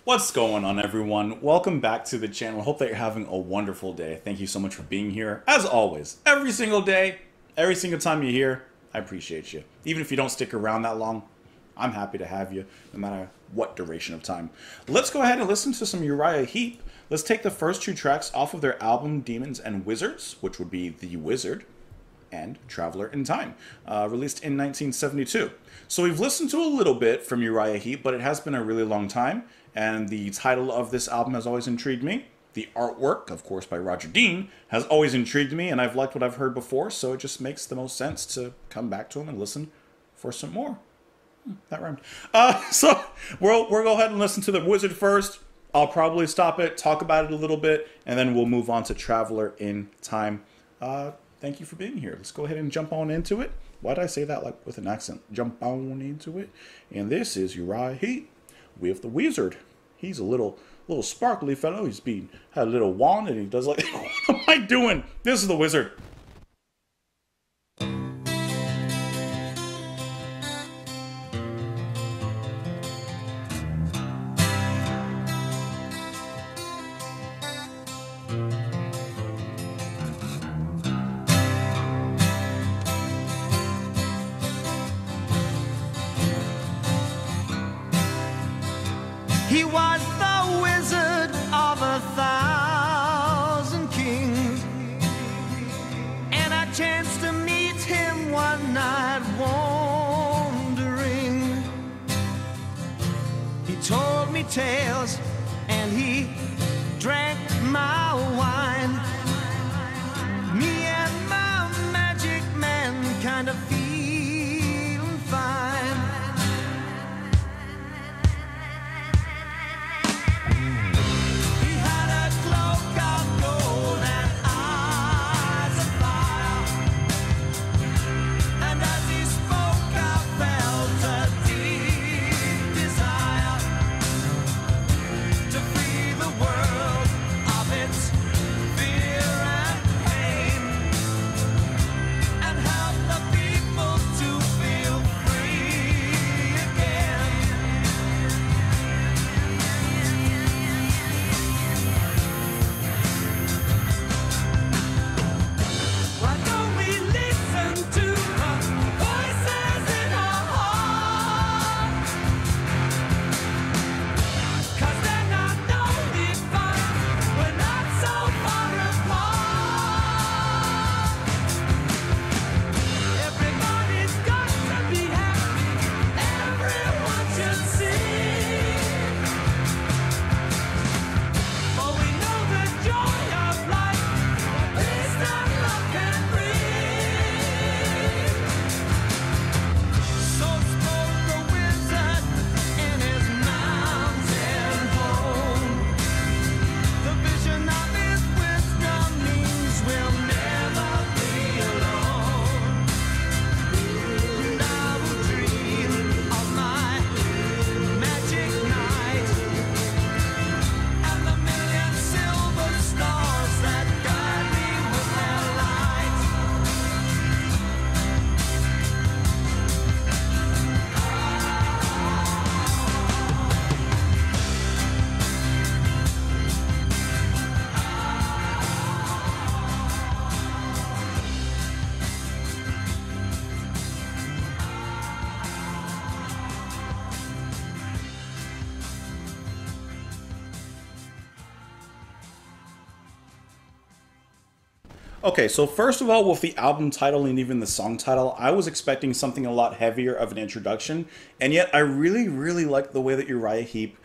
What's going on, everyone? Welcome back to the channel. Hope that you're having a wonderful day. Thank you so much for being here. As always, every single day, every single time you're here, I appreciate you. Even if you don't stick around that long, I'm happy to have you, no matter what duration of time. Let's go ahead and listen to some Uriah Heep. Let's take the first two tracks off of their album, Demons and Wizards, which would be The Wizard and Traveler in Time, released in 1972. So we've listened to a little bit from Uriah Heep, but it has been a really long time, and the title of this album has always intrigued me. The artwork, of course, by Roger Dean, has always intrigued me, and I've liked what I've heard before, so it just makes the most sense to come back to him and listen for some more. That rhymed. So we'll go ahead and listen to The Wizard first. I'll probably stop it, talk about it a little bit, and then we'll move on to Traveler in Time. Thank you for being here. Let's go ahead and jump on into it. Why did I say that like with an accent? Jump on into it. And this is Uriah Heep with The Wizard. He's a little sparkly fellow. Had a little wand and he does like, what am I doing? This is The Wizard. He was the wizard of 1,000 kings, and I chanced to meet him one night wandering. He told me tales and he drank my wine. Me and my magic man kind of feeling fine. Okay, so first of all, with the album title and even the song title, I was expecting something a lot heavier of an introduction, and yet I really liked the way that Uriah Heep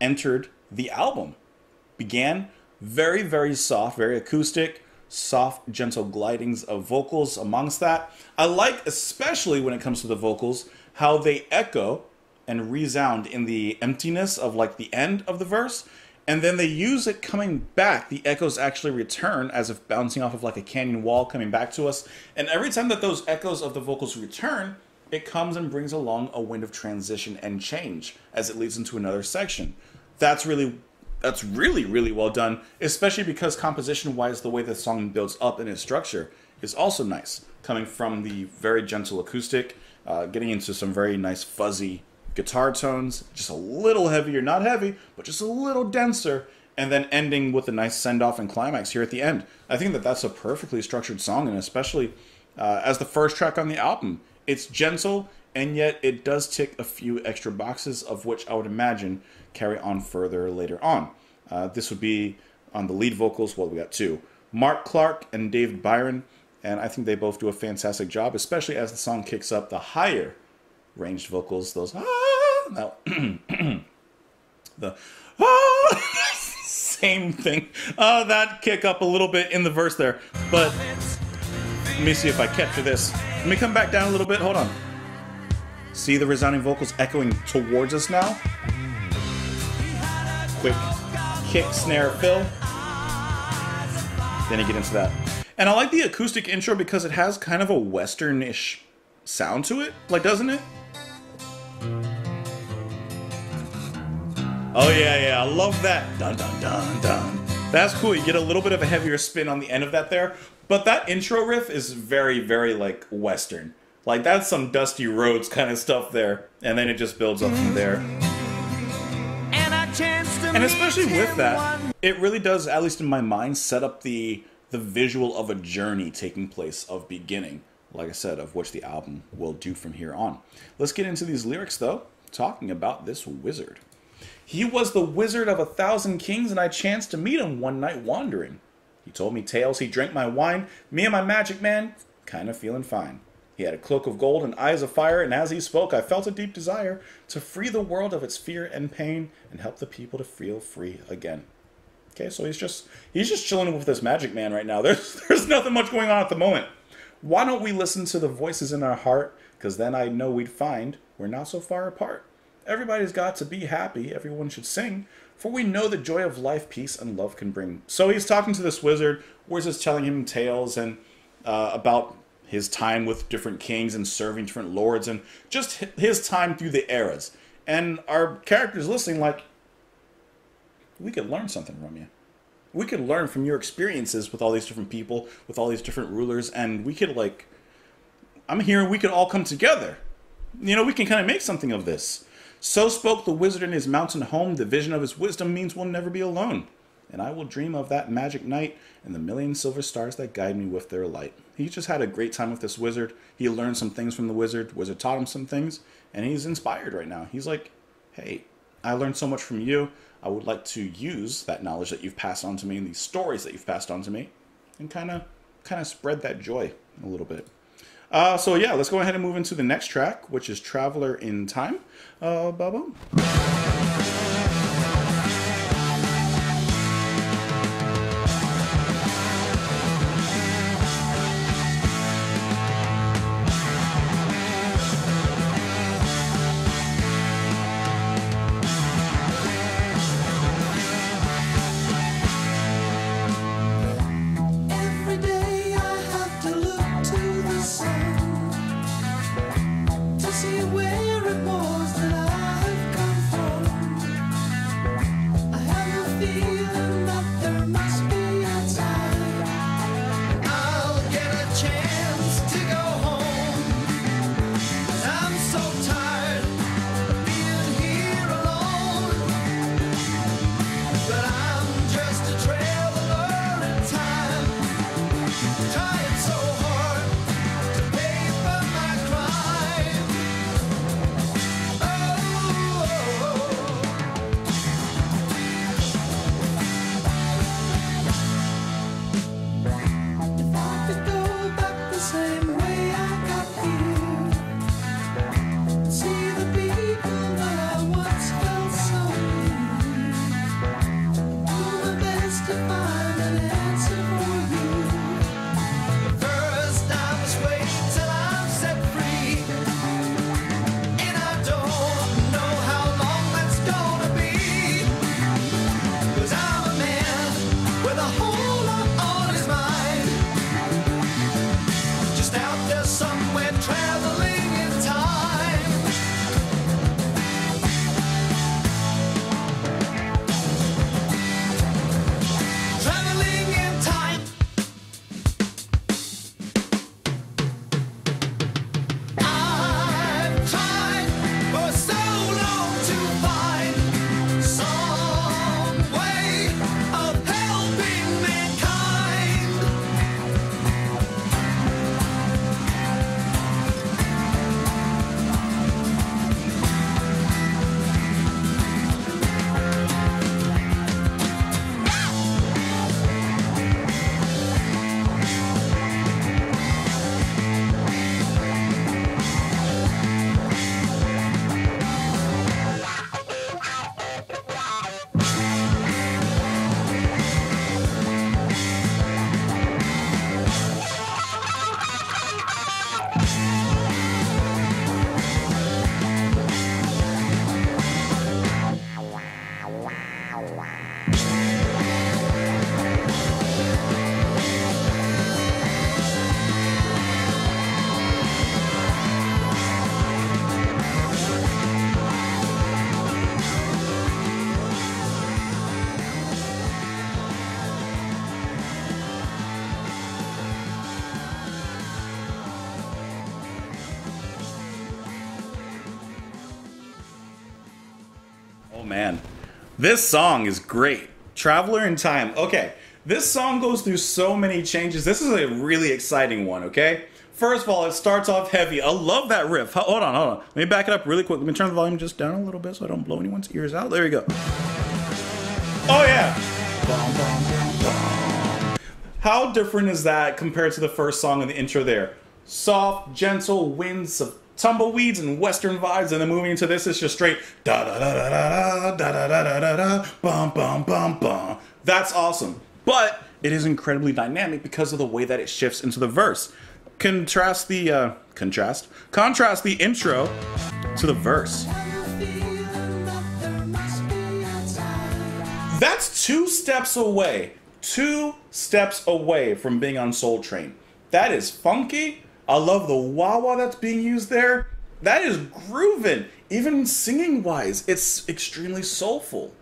entered the album. Began very soft, very acoustic, soft, gentle glidings of vocals amongst that. I like, especially when it comes to the vocals, how they echo and resound in the emptiness of like the end of the verse. And then they use it coming back. The echoes actually return as if bouncing off of like a canyon wall coming back to us. And every time that those echoes of the vocals return, it comes and brings along a wind of transition and change as it leads into another section. That's really well done, especially because composition-wise, the way the song builds up in its structure is also nice. Coming from the very gentle acoustic, getting into some very nice fuzzy guitar tones, just a little heavier, not heavy, but just a little denser, and then ending with a nice send-off and climax here at the end. I think that that's a perfectly structured song, and especially as the first track on the album. It's gentle, and yet it does tick a few extra boxes, of which I would imagine carry on further later on. This would be on the lead vocals. Well, we got two, Mark Clark and David Byron, and I think they both do a fantastic job, especially as the song kicks up the higher ranged vocals, those now, the same thing, that kick up a little bit in the verse there, but let me see if I capture this. Let me come back down a little bit, hold on. See the resounding vocals echoing towards us now? Quick kick, snare, fill. Then you get into that. And I like the acoustic intro because it has kind of a western-ish sound to it, like, doesn't it? Oh yeah, I love that. Dun dun dun dun. That's cool. You get a little bit of a heavier spin on the end of that there, but that intro riff is very, very like western. Like, that's some Dusty Rhodes kind of stuff there, and then it just builds up from there. And especially with that, it really does, at least in my mind, set up the visual of a journey taking place of beginning, like I said, of which the album will do from here on. Let's get into these lyrics, though, talking about this wizard. He was the wizard of 1,000 kings, and I chanced to meet him one night wandering. He told me tales, he drank my wine, me and my magic man, kind of feeling fine. He had a cloak of gold and eyes of fire, and as he spoke, I felt a deep desire to free the world of its fear and pain and help the people to feel free again. Okay, so he's just chilling with this magic man right now. There's nothing much going on at the moment. Why don't we listen to the voices in our heart? Because then I know we'd find we're not so far apart. Everybody's got to be happy. Everyone should sing. For we know the joy of life, peace, and love can bring. So he's talking to this wizard. Wizard's telling him tales and about his time with different kings and serving different lords and just his time through the eras. And our character's listening like, we could learn something from you. We could learn from your experiences with all these different people, with all these different rulers, and we could, like, I'm hearing we could all come together. You know, we can kind of make something of this. So spoke the wizard in his mountain home. The vision of his wisdom means we'll never be alone. And I will dream of that magic night and the million silver stars that guide me with their light. He just had a great time with this wizard. He learned some things from the wizard. Wizard taught him some things, and he's inspired right now. He's like, hey, I learned so much from you. I would like to use that knowledge that you've passed on to me and these stories that you've passed on to me and kind of spread that joy a little bit. So yeah, let's go ahead and move into the next track, which is Traveler in Time. Bubba. Oh man, this song is great. Traveler in Time. Okay, this song goes through so many changes. This is a really exciting one, okay? First of all, it starts off heavy. I love that riff. Hold on. Let me back it up really quick. Let me turn the volume just down a little bit so I don't blow anyone's ears out. There you go. Oh yeah. How different is that compared to the first song in the intro there? Soft, gentle winds of tumbleweeds and western vibes, and then moving into this, it's just straight da da da da da da da da da da bum bum bum bum. That's awesome, but it is incredibly dynamic because of the way that it shifts into the verse. Contrast the intro to the verse. That's 2 steps away. 2 steps away from being on Soul Train. That is funky. I love the wah-wah that's being used there. That is grooving. Even singing-wise, it's extremely soulful.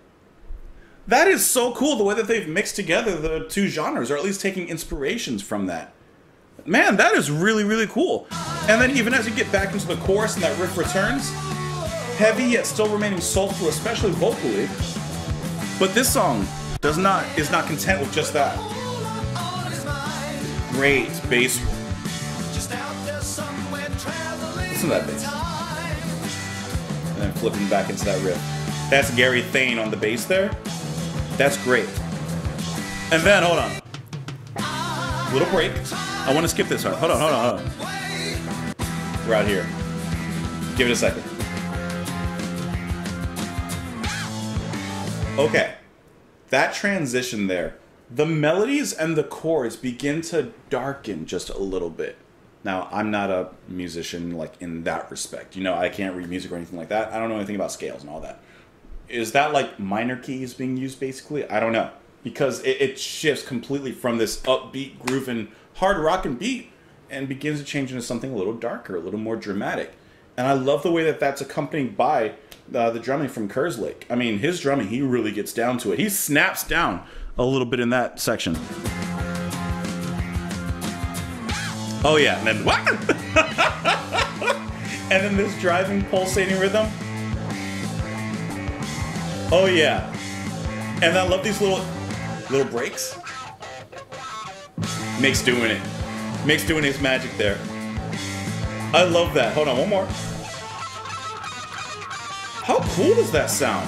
That is so cool, the way that they've mixed together the 2 genres, or at least taking inspirations from that. Man, that is really, really cool. And then even as you get back into the chorus and that riff returns, heavy yet still remaining soulful, especially vocally. But this song is not content with just that. Great bass. Listen to that bass. And then flipping back into that riff. That's Gary Thane on the bass there. That's great. And then, hold on. Little break. I want to skip this part. Hold on. We're out here. Give it a second. Okay. That transition there. The melodies and the chords begin to darken just a little bit. Now, I'm not a musician, like, in that respect. You know, I can't read music or anything like that. I don't know anything about scales and all that. Is that, like, minor keys being used, basically? I don't know. Because it shifts completely from this upbeat, grooving, hard rockin' beat and begins to change into something a little darker, a little more dramatic. And I love the way that that's accompanied by the drumming from Kerslake. I mean, his drumming, he really gets down to it. He snaps down a little bit in that section. Oh yeah, and then what? And then this driving, pulsating rhythm. Oh yeah. And I love these little breaks. Mick's doing it. Mick's doing his magic there. I love that. Hold on, one more. How cool does that sound?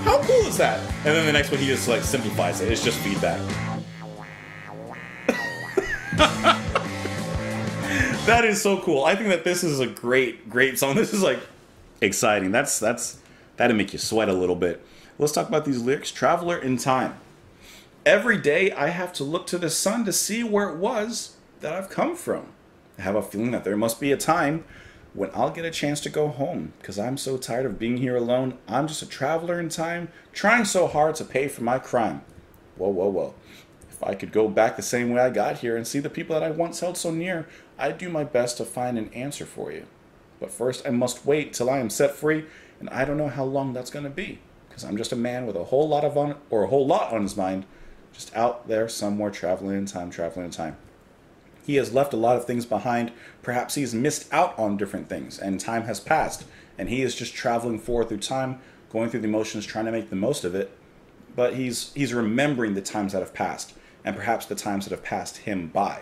How cool is that? And then the next one, he just like simplifies it. It's just feedback. That is so cool. I think that this is a great song. This is like exciting. That'll make you sweat a little bit. Let's talk about these lyrics. Traveler in Time. Every day I have to look to the sun to see where it was that I've come from. I have a feeling that there must be a time when I'll get a chance to go home, because I'm so tired of being here alone. I'm just a traveler in time, trying so hard to pay for my crime. Whoa. If I could go back the same way I got here and see the people that I once held so near, I'd do my best to find an answer for you. But first I must wait till I am set free, and I don't know how long that's going to be, because I'm just a man with a whole lot on his mind, just out there somewhere traveling in time. He has left a lot of things behind. Perhaps he's missed out on different things, and time has passed, and he is just traveling forward through time, going through the motions, trying to make the most of it. But he's remembering the times that have passed, and perhaps the times that have passed him by.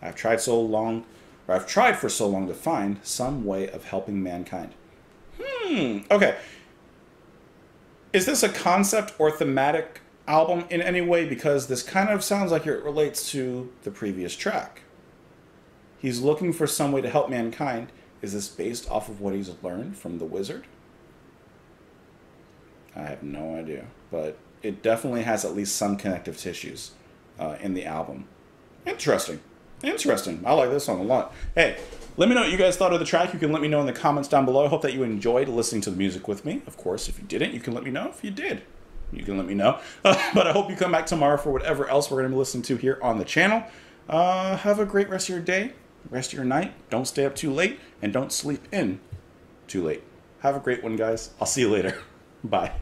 I've tried for so long to find some way of helping mankind. Okay. Is this a concept or thematic album in any way? Because this kind of sounds like it relates to the previous track. He's looking for some way to help mankind. Is this based off of what he's learned from the wizard? I have no idea. But it definitely has at least some connective tissues in the album. Interesting. I like this song a lot. Hey, let me know what you guys thought of the track. You can let me know in the comments down below. I hope that you enjoyed listening to the music with me. Of course, if you didn't, you can let me know. If you did, you can let me know. But I hope you come back tomorrow for whatever else we're going to be listening to here on the channel. Have a great rest of your day. Rest of your night. Don't stay up too late, and don't sleep in too late. Have a great one, guys. I'll see you later. Bye.